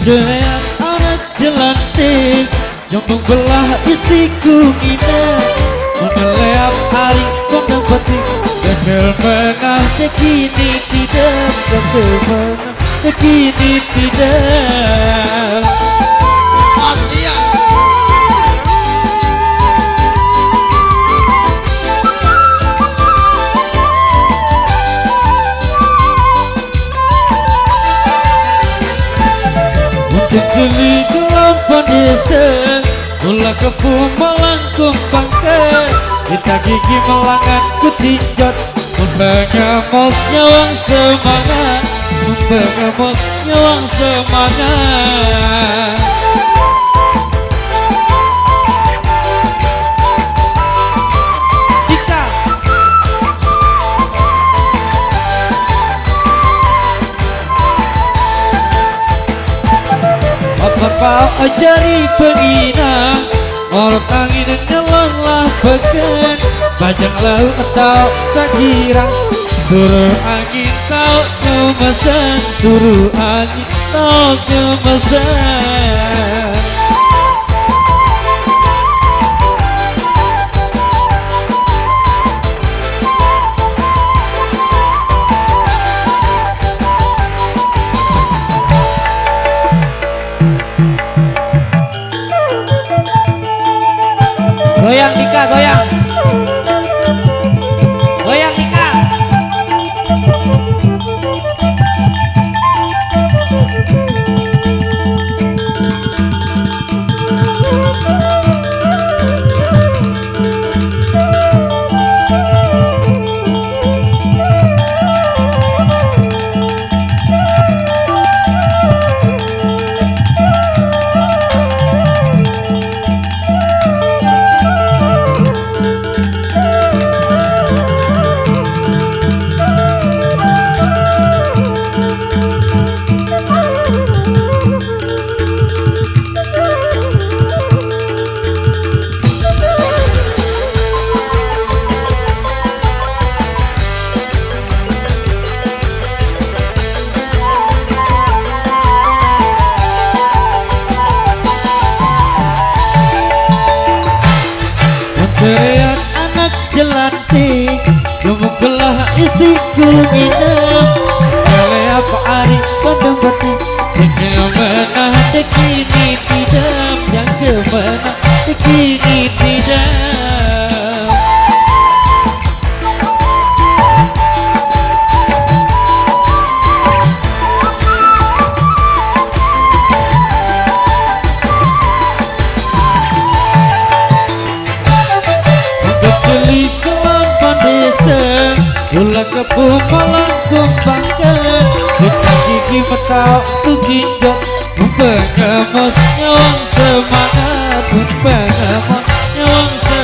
Dengan anak jelantik yang membelah isi kuningan, meneleap hari kondang petik. Gagal menang sekini tidak, gagal menang sekini tidak. azya. Untuk beli gelombang desa, ulang kepu melangkung bangkai. Kita gigi melangan kutinjot, membengemos nyawang semangat, membengemos nyawang semangat. Dika apa jari penginang, orang angin nyelonglah pekan. Bajang lauk atau sakirang, suruh angin tau ngemesan, suruh angin tau ngemesan. Goyang Dika, goyang. Goyang Dika. Teriak anak jelantik yang membelah isi kuningan, meleap hari kondang petik. Yang menang dekini tidak, yang kemenang dekini tidak. Beli gelombang desa, ulang kepu melangkung bangkai. Kita gigi metau tuginjot, membengemos nyawang semangat, membengemos nyawang semangat.